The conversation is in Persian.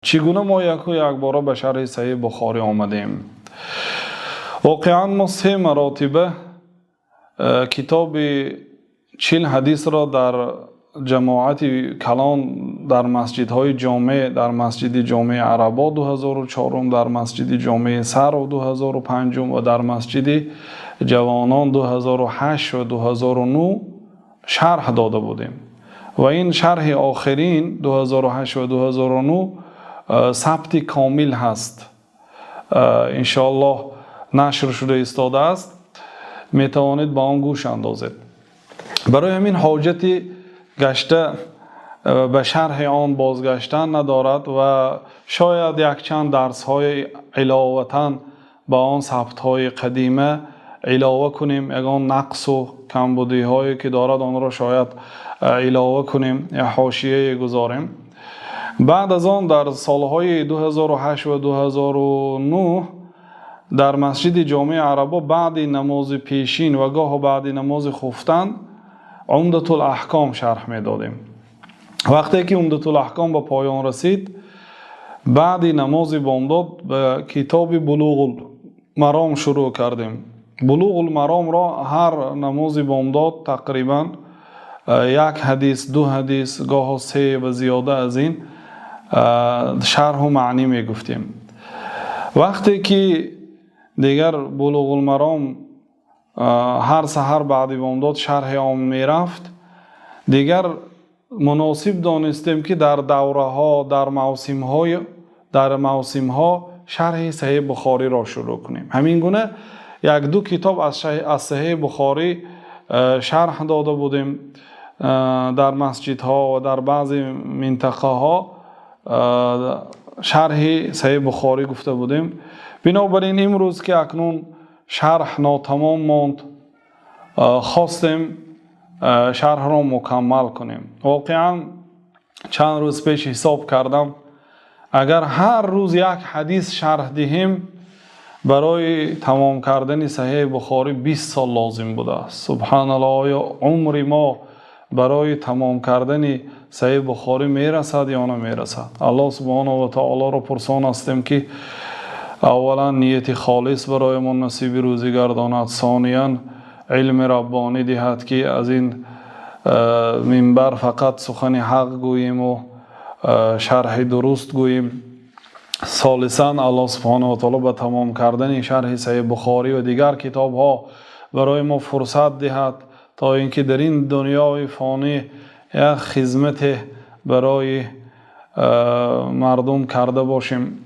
چگونه ما یک بار به شرح صحیح بخاری آمدیم. واقعا ما 3 مراتبه کتاب 40 حدیث را در جماعت کلان در مسجدهای جامع، در مسجد جامع عربا 2004، در مسجد جامع سر 2005 و در مسجد جوانان 2008 و 2009 شرح داده بودیم و این شرح آخرین 2008 و 2009 ثبت کامل هست، انشاءالله نشر شده ایستاده است، میتوانید با آن گوش اندازید. برای همین حاجتی گشته به شرح آن بازگشتن ندارد و شاید یک چند درس های علاوه به آن ثبت های قدیمه علاوه کنیم، یگان نقص و کمبودی هایی که دارد آن را شاید علاوه کنیم یا حاشیه گذاریم. بعد از آن در سالهای 2008 و 2009 در مسجد جامع عربا بعد نماز پیشین و گاه بعد نماز خفتن عمدة الاحکام شرح می دادیم. وقتی که عمدة الاحکام به پایان رسید، بعد نماز بامداد به کتاب بلوغ المرام شروع کردیم. بلوغ المرام را هر نماز بامداد تقریبا 1 حدیث 2 حدیث گاه 3 و زیاده از این شرح و معنی می گفتیم. وقتی که دیگر بلوغ المرام هر سحر بعد بامداد شرح آن می رفت، دیگر مناسب دانستیم که در دوره ها در موسم ها شرح صحیح بخاری را شروع کنیم. همین گونه 1-2 کتاب از صحیح بخاری شرح داده بودیم در مسجد ها و در بعضی منطقه ها شرح صحیح بخاری گفته بودیم. بنابراین امروز که اکنون شرح ناتمام ماند، خواستیم شرح را مکمل کنیم. واقعا چند روز پیش حساب کردم، اگر هر روز 1 حدیث شرح دهیم برای تمام کردن صحیح بخاری 20 سال لازم بوده. سبحان الله، یا عمر ما برای تمام کردن صحیح بخاری میرسد یا نمیرسد؟ الله سبحانه و تعالی را پرسان هستیم که اولا نیت خالص برای ما نصیب روزی گرداند، ثانیا علم ربانی دهد که از این منبر فقط سخن حق گوییم و شرح درست گوییم، ثالثا الله سبحانه و تعالی به تمام کردن شرح صحیح بخاری و دیگر کتاب ها برای ما فرصت دهد تا اینکه در این دنیای فانی یک خدمت برای مردم کرده باشیم.